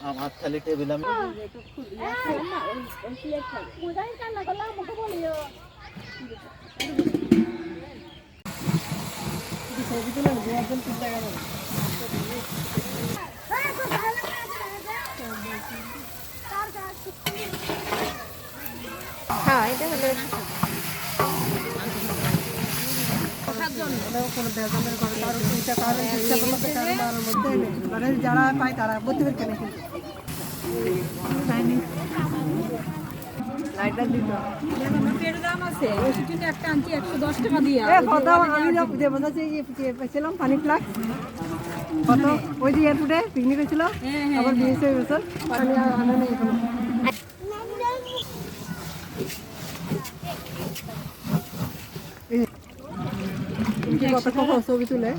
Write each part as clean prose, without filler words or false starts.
আমার খালি টেবিল আমি হ্যাঁ এটা হলো যারা পায় তারা প্রতিবার কেনে পানি ফ্লাক্স কত ওই যে এয়ারপোর্টে পিকনিক হয়েছিল আবার বিয়েছে ওই বছর পানি আনা নেই এখনো কত কখন ছবি তুলে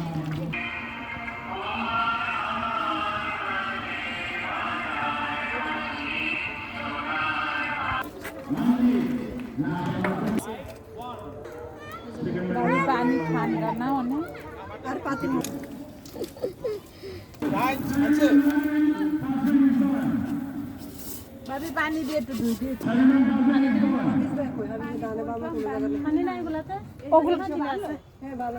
পানি ঠান্ডা না অনেক আর পাতিল পানি দিয়ে একটু ধুই দিয়ে পানি নাই বলাতে ওগুলো আছে হ্যাঁ ভালো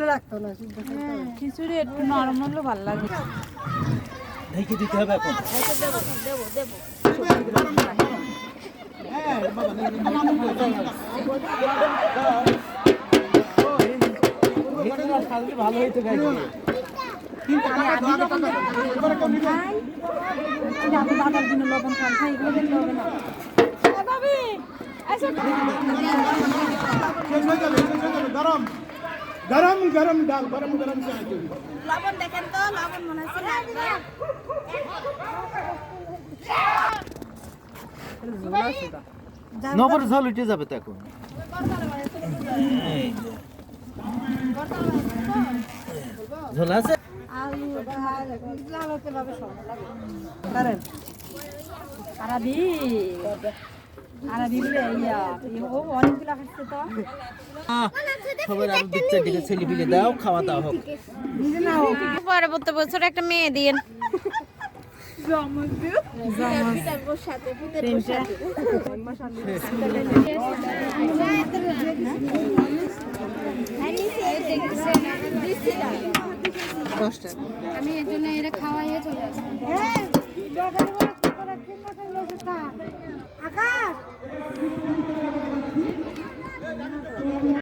রাখতো না খিচুড়ি একটু নরম হলে ভালো লাগে ঢেকে দিতে হবে এখন ভালো হইতে গাইছে দাদার জন্য লবণ খান খাই এগুলো দেখতে হবে না গরম গরম গরম ডাল গরম গরম লবণ দেখেন তো লবণ মনে হচ্ছে নবর ঝাল উঠে যাবে তো এখন ঝোল আছে খবর আর দিচ্ছে দিকে ছেলে পিলে দাও খাওয়া দাওয়া হোক পরবর্তী বছর একটা মেয়ে দিন আমি এর জন্য এরা খাওয়াইয়ে চলে আসি।